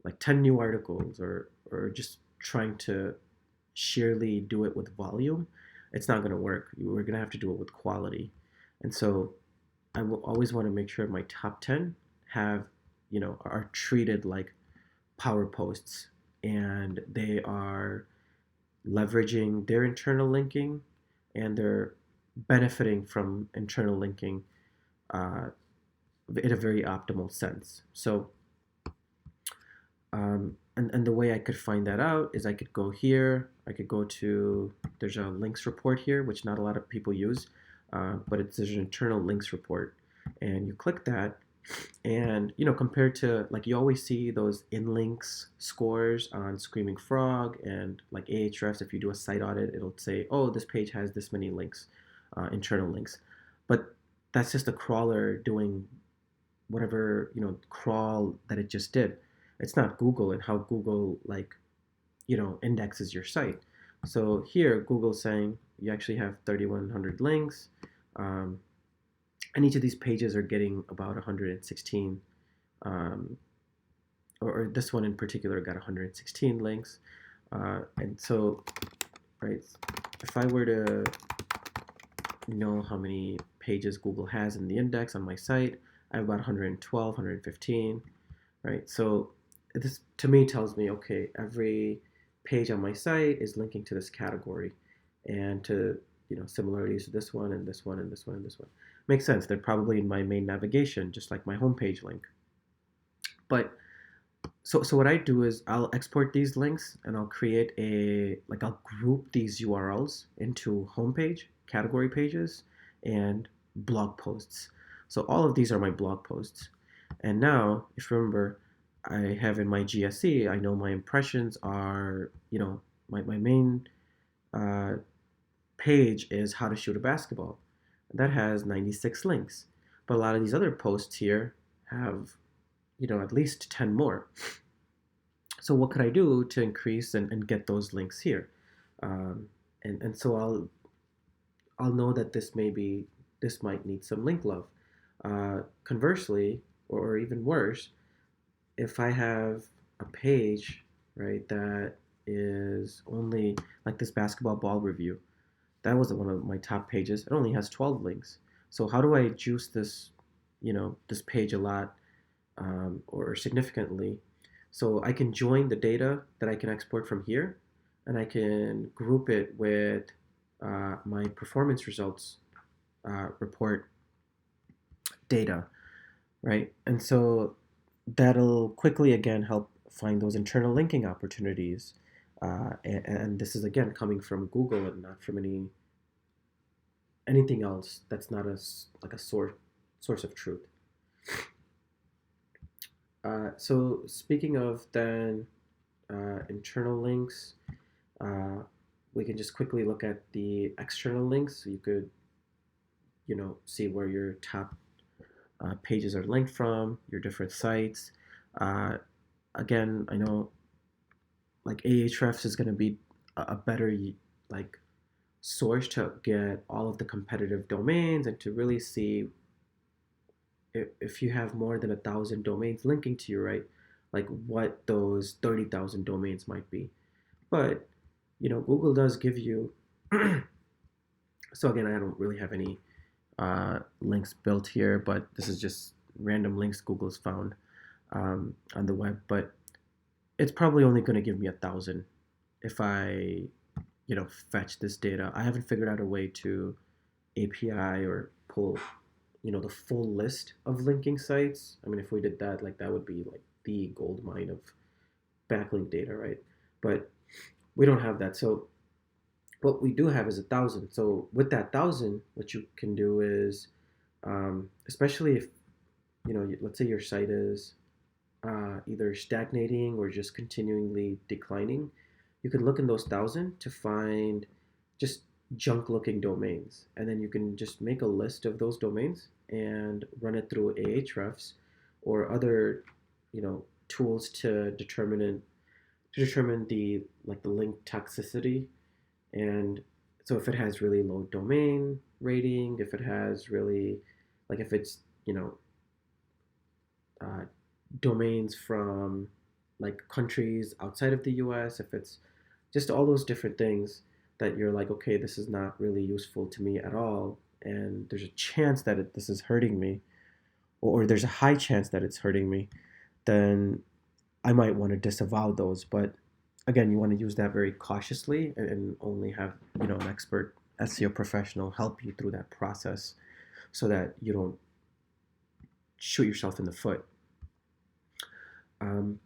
like 10 new articles, or just trying to sheerly do it with volume. It's not going to work. We're going to have to do it with quality. And so I will always want to make sure my top 10 have, are treated like power posts, and they are leveraging their internal linking, and they're benefiting from internal linking uh, in a very optimal sense. So, and the way I could find that out is I could go here, I could go to, there's a links report here, which not a lot of people use, but there's an internal links report. And you click that, and compared to, like, you always see those in-links scores on Screaming Frog and like Ahrefs. If you do a site audit, it'll say, oh, this page has this many links, internal links. But that's just a crawler doing whatever crawl that it just did. It's not Google and how Google, like, indexes your site. So here Google's saying you actually have 3,100 links, and each of these pages are getting about 116, or this one in particular got 116 links. And so, right, if I were to know how many pages Google has in the index on my site, I have about 112, 115, right? So this to me tells me, okay, every page on my site is linking to this category, and to similarities to this one and this one and this one and this one. Makes sense. They're probably in my main navigation, just like my homepage link. But so what I do is I'll export these links and I'll create I'll group these URLs into homepage, category pages, and blog posts. So all of these are my blog posts. And now, if you remember, I have in my GSE, I know my impressions are, my main page is how to shoot a basketball. That has 96 links. But a lot of these other posts here have, at least 10 more. So what could I do to increase and get those links here? And so I'll know that this might need some link love. Conversely, or even worse, if I have a page, right, that is only like this basketball ball review, that was one of my top pages. It only has 12 links. So how do I juice this, this page a lot, or significantly? So I can join the data that I can export from here, and I can group it with my performance results report data, right? And so that'll quickly again help find those internal linking opportunities. And this is again coming from Google and not from anything else that's not like a source of truth. So speaking of then internal links, we can just quickly look at the external links. So you could see where your top pages are linked from, your different sites. Again, I know like Ahrefs is going to be a better like source to get all of the competitive domains and to really see if you have more than 1,000 domains linking to you, right? Like what those 30,000 domains might be. But Google does give you. So again, I don't really have any links built here, but this is just random links Google's found on the web. But it's probably only going to give me 1,000 if I, fetch this data. I haven't figured out a way to API or pull, the full list of linking sites. I mean, if we did that, like that would be like the gold mine of backlink data, right? But we don't have that. So what we do have is 1,000. So with that 1,000, what you can do is, especially if, let's say your site is either stagnating or just continually declining, you can look in those 1,000 to find just junk looking domains. And then you can just make a list of those domains and run it through Ahrefs or other, tools to determine the like the link toxicity. And so if it has really low domain rating, if it has really, like if it's, uh, domains from like countries outside of the US, if it's just all those different things that you're like, okay, this is not really useful to me at all, and there's a chance that this is hurting me, or there's a high chance that it's hurting me, then I might want to disavow those. But again, you want to use that very cautiously and only have, an expert SEO professional help you through that process so that you don't shoot yourself in the foot.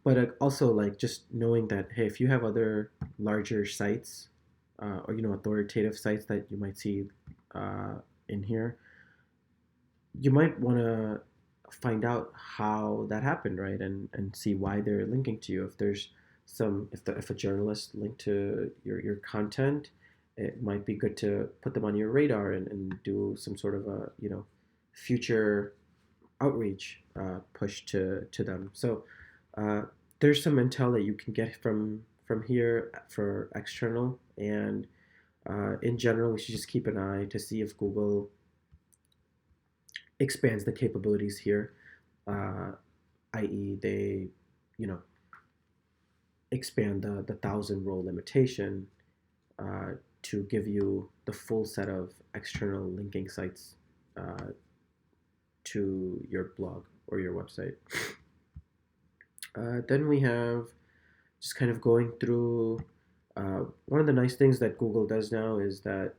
But also, like, just knowing that, hey, if you have other larger sites or authoritative sites that you might see uh, in here, you might want to find out how that happened, right? And see why they're linking to you. If there's if a journalist linked to your content, it might be good to put them on your radar and do some sort of a future outreach push to them. So uh, there's some intel that you can get from here for external, and in general, we should just keep an eye to see if Google expands the capabilities here, uh, i.e., they, you know, expand the 1,000 row limitation uh, to give you the full set of external linking sites uh, to your blog or your website. Then we have just kind of going through. One of the nice things that Google does now is that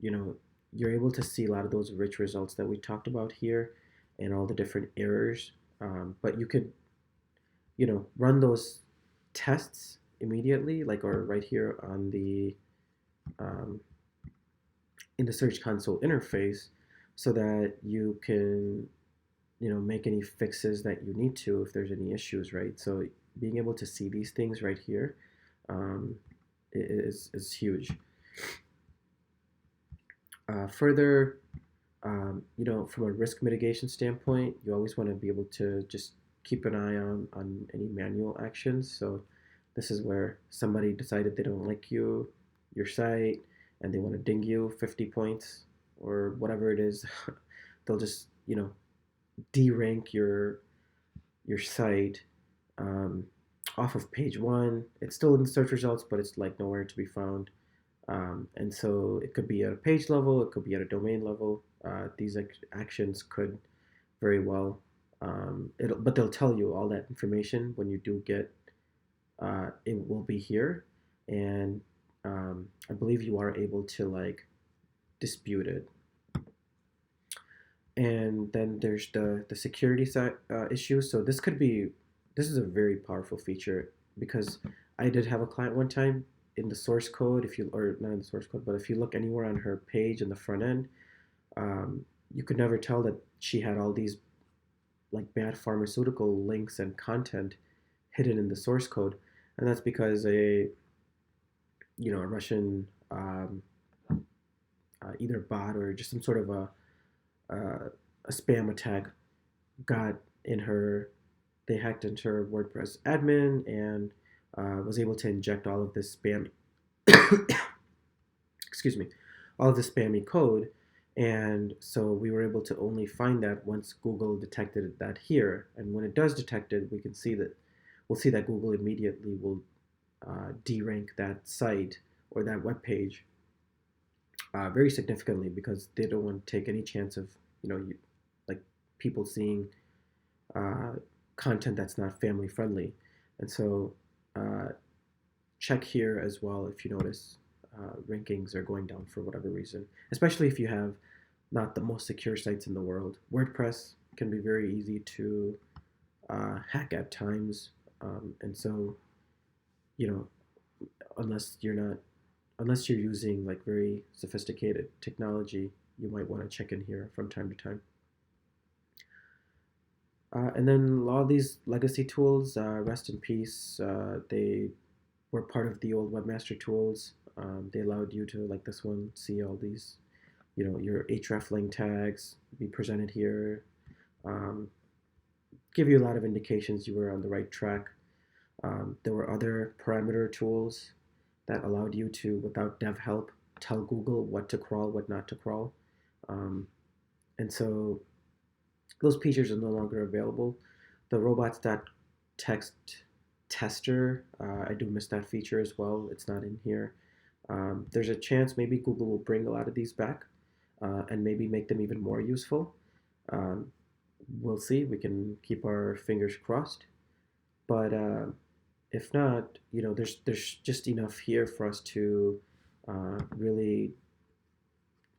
you know you're able to see a lot of those rich results that we talked about here and all the different errors. But you could run those tests immediately, like or right here on the um, in the Search Console interface, so that you can make any fixes that you need to if there's any issues, right? So being able to see these things right here um, is huge. Further, from a risk mitigation standpoint, you always want to be able to just keep an eye on any manual actions. So this is where somebody decided they don't like your site, and they want to ding you 50 points or whatever it is. They'll just derank your site um, off of page one. It's still in the search results, but it's like nowhere to be found. And so it could be at a page level, it could be at a domain level. These actions could very well, but they'll tell you all that information when you do get. It will be here, and I believe you are able to like dispute it. And then there's the security side issue. So this is a very powerful feature because I did have a client one time in the source code. If you or not in the source code, but if you look anywhere on her page in the front end, you could never tell that she had all these like bad pharmaceutical links and content hidden in the source code, and that's because a Russian either bot or just some sort of a spam attack got in her. They hacked into her WordPress admin and was able to inject all of this spam. excuse me, all of this spammy code, and so we were able to only find that once Google detected that here. And when it does detect it, we'll see that Google immediately will derank that site or that web page very significantly because they don't want to take any chance of like people seeing uh, content that's not family friendly. And so uh, check here as well if you notice rankings are going down for whatever reason, especially if you have not the most secure sites in the world. WordPress can be very easy to hack at times, and so you know unless you're not unless you're using like very sophisticated technology, you might want to check in here from time to time. And then a lot of these legacy tools, rest in peace. They were part of the old webmaster tools. They allowed you to, like this one, see all these, your hreflang tags be presented here. Um, give you a lot of indications you were on the right track. There were other parameter tools that allowed you to, without dev help, tell Google what to crawl, what not to crawl. Um, and so those features are no longer available. The robots.txt tester, I do miss that feature as well. It's not in here. There's a chance maybe Google will bring a lot of these back and maybe make them even more useful. Um, we'll see. We can keep our fingers crossed. But if not, there's just enough here for us to really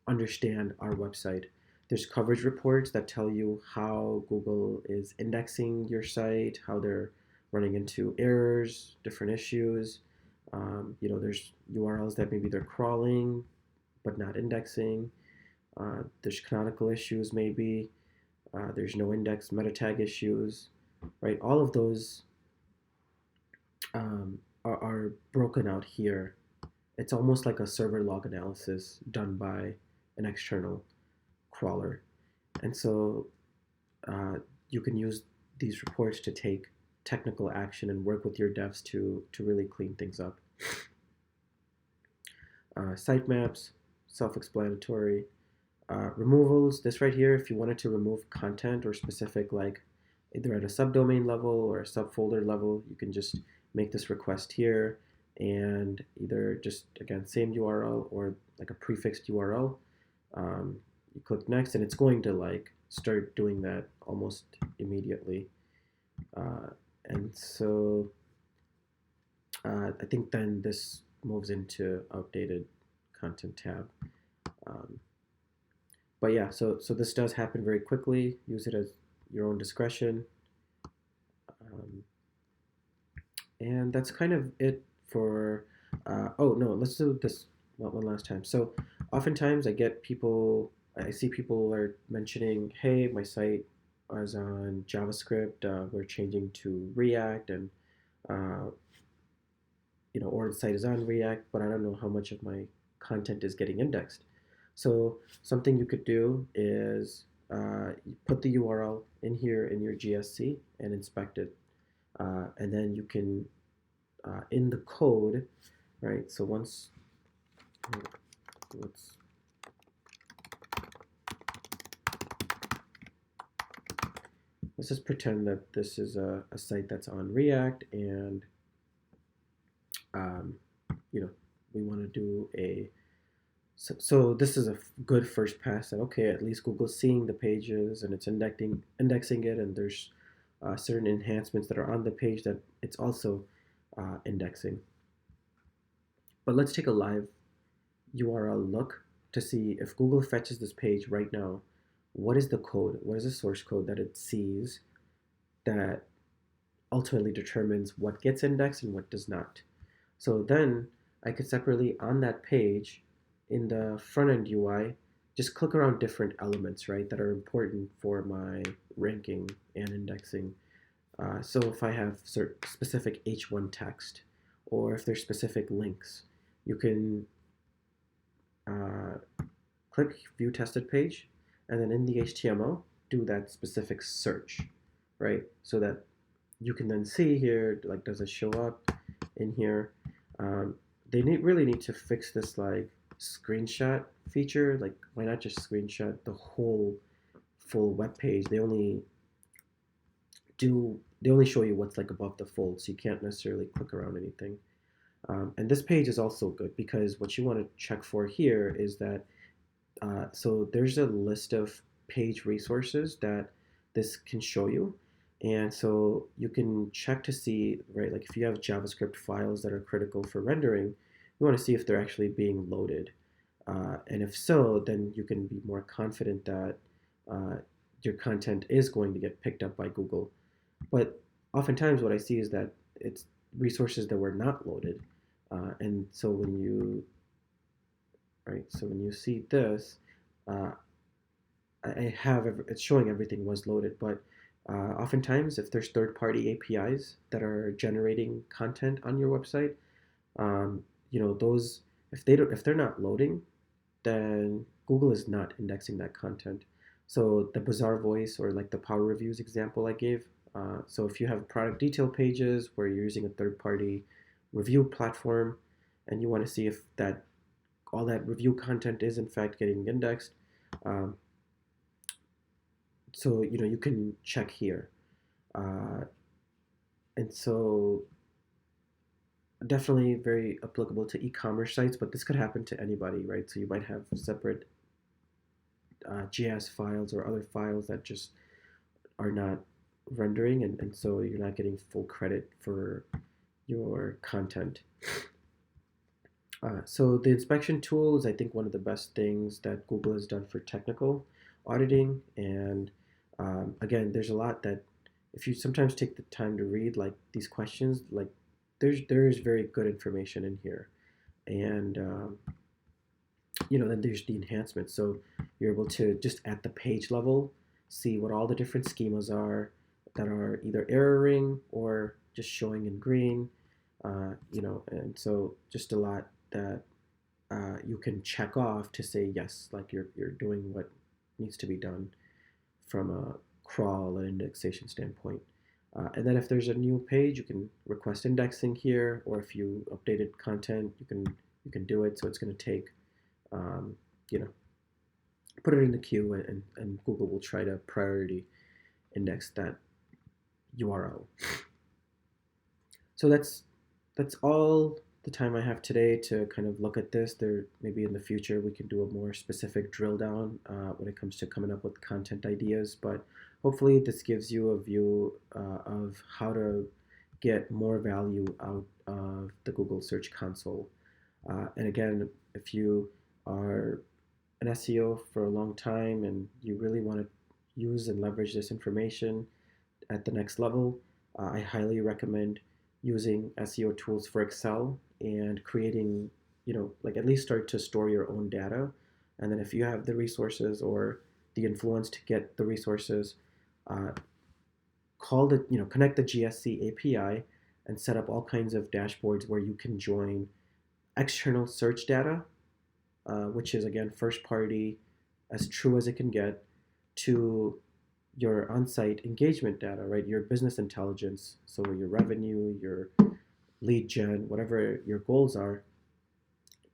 understand our website. There's coverage reports that tell you how Google is indexing your site, how they're running into errors, different issues. There's URLs that maybe they're crawling but not indexing. There's canonical issues maybe. There's no index meta tag issues, right? All of those are broken out here. It's almost like a server log analysis done by an external crawler. And so you can use these reports to take technical action and work with your devs to really clean things up. Sitemaps, self-explanatory. Removals, this right here, if you wanted to remove content or specific, like either at a subdomain level or a subfolder level, you can just make this request here and either just, again, same URL or like a prefixed URL. You click next and it's going to like start doing that almost immediately. And so I think then this moves into outdated content tab. But yeah, so this does happen very quickly. Use it as your own discretion. And that's kind of it for, oh no, let's do this one last time. So oftentimes I see people are mentioning, hey, my site is on JavaScript, we're changing to React, and uh, or the site is on React, but I don't know how much of my content is getting indexed. So something you could do is you put the URL in here in your GSC and inspect it. And then you can, in the code, right? So let's just pretend that this is a site that's on React, and we want to do so this is a good first pass that, okay, at least Google's seeing the pages and it's indexing it, and there's certain enhancements that are on the page that it's also indexing. But let's take a live URL look to see if Google fetches this page right now. What is the code? What is the source code that it sees that ultimately determines what gets indexed and what does not? So then I could separately on that page in the front end UI just click around different elements, right, that are important for my ranking and indexing. So if I have specific H1 text, or if there's specific links, you can click View Tested Page, and then in the HTML, do that specific search, right? So that you can then see here, like, does it show up in here? They really need to fix this, like, screenshot feature. Like, why not just screenshot the whole full web page? They only show you what's like above the fold, so you can't necessarily click around anything. And this page is also good because what you want to check for here is that so there's a list of page resources that this can show you, And so you can check to see, right, like if you have JavaScript files that are critical for rendering, you want to see if they're actually being loaded. And if so, then you can be more confident that uh, your content is going to get picked up by Google. But oftentimes, what I see is that it's resources that were not loaded. And so when you, right, so when you see this, uh, I have it's showing everything was loaded, but oftentimes if there's third-party APIs that are generating content on your website, um, those if they're not loading, then Google is not indexing that content. So the Bazaar Voice or like the Power Reviews example I gave. So if you have product detail pages where you're using a third-party review platform, and you want to see if that all that review content is in fact getting indexed, um, so you can check here, uh, and so definitely very applicable to e-commerce sites, but this could happen to anybody, right? So you might have separate JS files or other files that just are not rendering, and so you're not getting full credit for your content. So the inspection tool is, I think, one of the best things that Google has done for technical auditing. And again, there's a lot that if you sometimes take the time to read like these questions, like there's very good information in here. And then there's the enhancements. So you're able to just at the page level see what all the different schemas are that are either erroring or just showing in green. And so just a lot that you can check off to say yes, like you're doing what needs to be done from a crawl and indexation standpoint. And then if there's a new page, you can request indexing here, or if you updated content, you can do it. So it's going to take, um, you know, put it in the queue, and Google will try to priority index that URL. So that's all the time I have today to kind of look at this. There maybe in the future we can do a more specific drill down when it comes to coming up with content ideas. But hopefully this gives you a view of how to get more value out of the Google Search Console. And again, if you are an SEO for a long time and you really want to use and leverage this information at the next level, I highly recommend using SEO tools for Excel and creating, like at least start to store your own data. And then if you have the resources or the influence to get the resources, uh, connect the GSC API and set up all kinds of dashboards where you can join external search data, which is again first party, as true as it can get, to your on-site engagement data, right? Your business intelligence, so your revenue, your lead gen, whatever your goals are,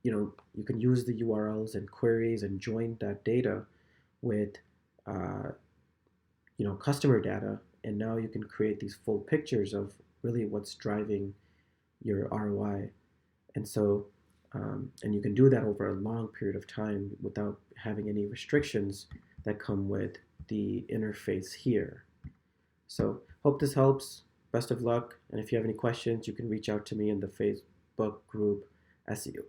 you can use the URLs and queries and join that data with, uh, customer data, and now you can create these full pictures of really what's driving your ROI. And so, and you can do that over a long period of time without having any restrictions that come with the interface here. So hope this helps. Best of luck. And if you have any questions, you can reach out to me in the Facebook group SEO.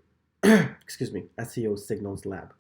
Excuse me, SEO Signals Lab.